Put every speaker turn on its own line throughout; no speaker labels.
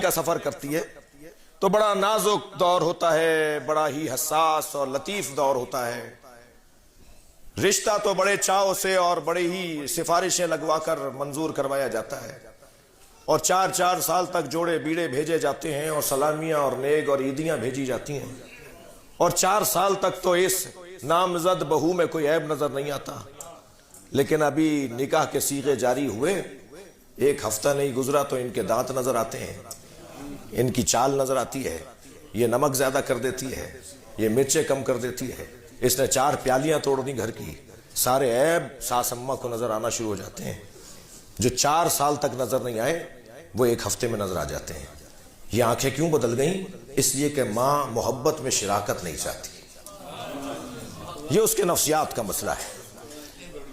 کا سفر کرتی ہے تو بڑا نازک دور ہوتا ہے، بڑا ہی حساس اور لطیف دور ہوتا ہے. رشتہ تو بڑے چاؤ سے اور بڑے ہی سفارشیں لگوا کر منظور کروایا جاتا ہے، اور 4 سال تک جوڑے بیڑے بھیجے جاتے ہیں، اور سلامیاں اور نیک اور عیدیاں بھیجی جاتی ہیں، اور 4 سال تک تو اس نامزد بہو میں کوئی عیب نظر نہیں آتا. لیکن ابھی نکاح کے صیغے جاری ہوئے، 1 ہفتہ نہیں گزرا تو ان کے دانت نظر آتے ہیں، ان کی چال نظر آتی ہے، یہ نمک زیادہ کر دیتی ہے، یہ مرچیں کم کر دیتی ہے، اس نے 4 پیالیاں توڑ دی گھر کی. سارے عیب ساس اماں کو نظر آنا شروع ہو جاتے ہیں. جو 4 سال تک نظر نہیں آئے وہ 1 ہفتے میں نظر آ جاتے ہیں. یہ آنکھیں کیوں بدل گئیں؟ اس لیے کہ ماں محبت میں شراکت نہیں چاہتی. یہ اس کے نفسیات کا مسئلہ ہے.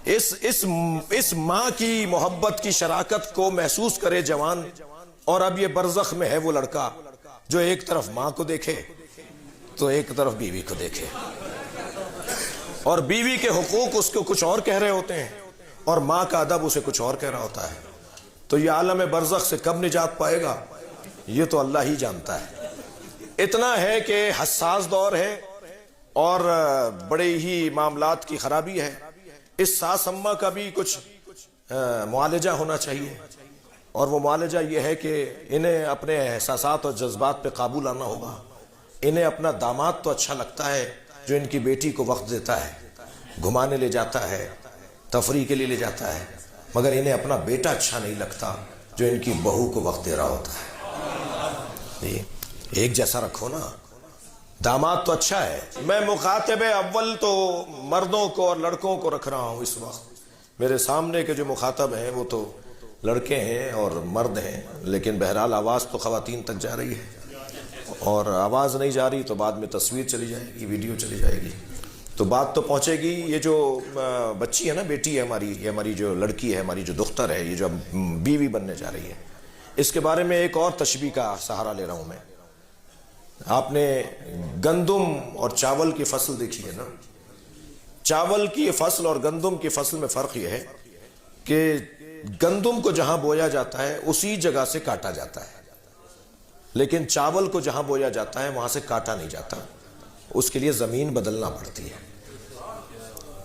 اس ماں کی محبت کی شراکت کو محسوس کرے جوان، اور اب یہ برزخ میں ہے وہ لڑکا جو ایک طرف ماں کو دیکھے تو ایک طرف بیوی کو دیکھے، اور بیوی کے حقوق اس کو کچھ اور کہہ رہے ہوتے ہیں اور ماں کا ادب اسے کچھ اور کہہ رہا ہوتا ہے. تو یہ عالم برزخ سے کب نجات پائے گا یہ تو اللہ ہی جانتا ہے. اتنا ہے کہ حساس دور ہے اور بڑے ہی معاملات کی خرابی ہے. اس ساس اماں کا بھی کچھ معالجہ ہونا چاہیے، اور وہ معالجہ یہ ہے کہ انہیں اپنے احساسات اور جذبات پہ قابو لانا ہوگا. انہیں اپنا داماد تو اچھا لگتا ہے جو ان کی بیٹی کو وقت دیتا ہے، گھمانے لے جاتا ہے، تفریح کے لیے لے جاتا ہے، مگر انہیں اپنا بیٹا اچھا نہیں لگتا جو ان کی بہو کو وقت دے رہا ہوتا ہے. ایک جیسا رکھو نا. داماد تو اچھا ہے. میں مخاطب اول تو مردوں کو اور لڑکوں کو رکھ رہا ہوں اس وقت. میرے سامنے کے جو مخاطب ہیں وہ تو لڑکے ہیں اور مرد ہیں، لیکن بہرحال آواز تو خواتین تک جا رہی ہے، اور آواز نہیں جا رہی تو بعد میں تصویر چلی جائے گی، ویڈیو چلی جائے گی، تو بات تو پہنچے گی. یہ جو بچی ہے نا، بیٹی ہے ہماری، یہ ہماری جو لڑکی ہے، ہماری جو دختر ہے، یہ جو بیوی بننے جا رہی ہے، اس کے بارے میں ایک اور تشبیہ کا سہارا لے رہا ہوں میں. آپ نے گندم اور چاول کی فصل دیکھی ہے نا. چاول کی فصل اور گندم کی فصل میں فرق یہ ہے کہ گندم کو جہاں بویا جاتا ہے اسی جگہ سے کاٹا جاتا ہے، لیکن چاول کو جہاں بویا جاتا ہے وہاں سے کاٹا نہیں جاتا. اس کے لیے زمین بدلنا پڑتی ہے.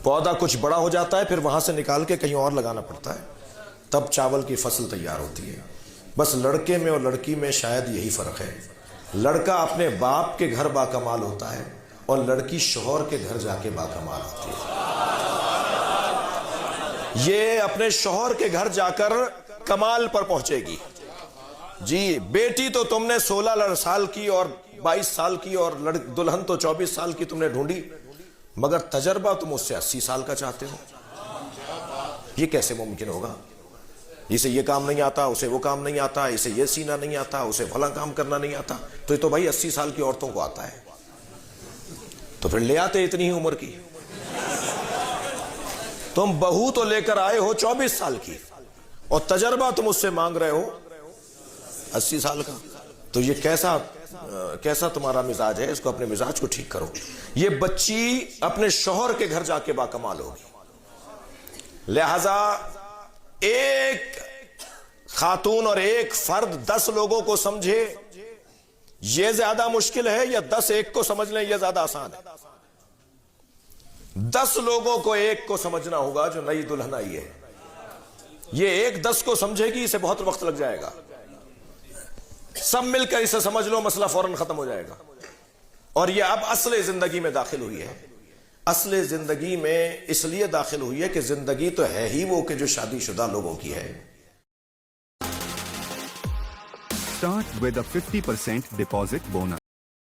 پودا کچھ بڑا ہو جاتا ہے، پھر وہاں سے نکال کے کہیں اور لگانا پڑتا ہے، تب چاول کی فصل تیار ہوتی ہے. بس لڑکے میں اور لڑکی میں شاید یہی فرق ہے. لڑکا اپنے باپ کے گھر باکمال ہوتا ہے اور لڑکی شوہر کے گھر جا کے باکمال ہوتی ہے. یہ اپنے شوہر کے گھر جا کر کمال پر پہنچے گی. جی بیٹی تو تم نے 16 سال کی اور 22 سال کی، اور دلہن تو 24 سال کی تم نے ڈھونڈی، مگر تجربہ تم اس سے 80 سال کا چاہتے ہو. یہ کیسے ممکن ہوگا؟ اسے یہ کام نہیں آتا، اسے وہ کام نہیں آتا، اسے یہ سینا نہیں آتا، اسے فلاں کام کرنا نہیں آتا. تو یہ تو بھائی 80 سال کی عورتوں کو آتا ہے، تو پھر لے آتے اتنی ہی عمر کی. تم بہو تو لے کر آئے ہو 24 سال کی، اور تجربہ تم اس سے مانگ رہے ہو 80 سال کا. تو یہ کیسا تمہارا مزاج ہے؟ اس کو اپنے مزاج کو ٹھیک کرو. یہ بچی اپنے شوہر کے گھر جا کے باکمال ہوگی. لہذا ایک خاتون اور ایک فرد 10 لوگوں کو سمجھے یہ زیادہ مشکل ہے، یا 10 ایک کو سمجھ لیں یہ زیادہ آسان ہے؟ 10 لوگوں کو ایک کو سمجھنا ہوگا جو نئی دلہن آئی ہے. یہ ایک 10 کو سمجھے گی، اسے بہت وقت لگ جائے گا. سب مل کر اسے سمجھ لو، مسئلہ فوراً ختم ہو جائے گا. اور یہ اب اصل زندگی میں داخل ہوئی ہے. اصل زندگی میں اس لیے داخل ہوئی ہے کہ زندگی تو ہے ہی وہ کہ جو شادی شدہ لوگوں کی ہے.
Start with a 50% deposit bonus.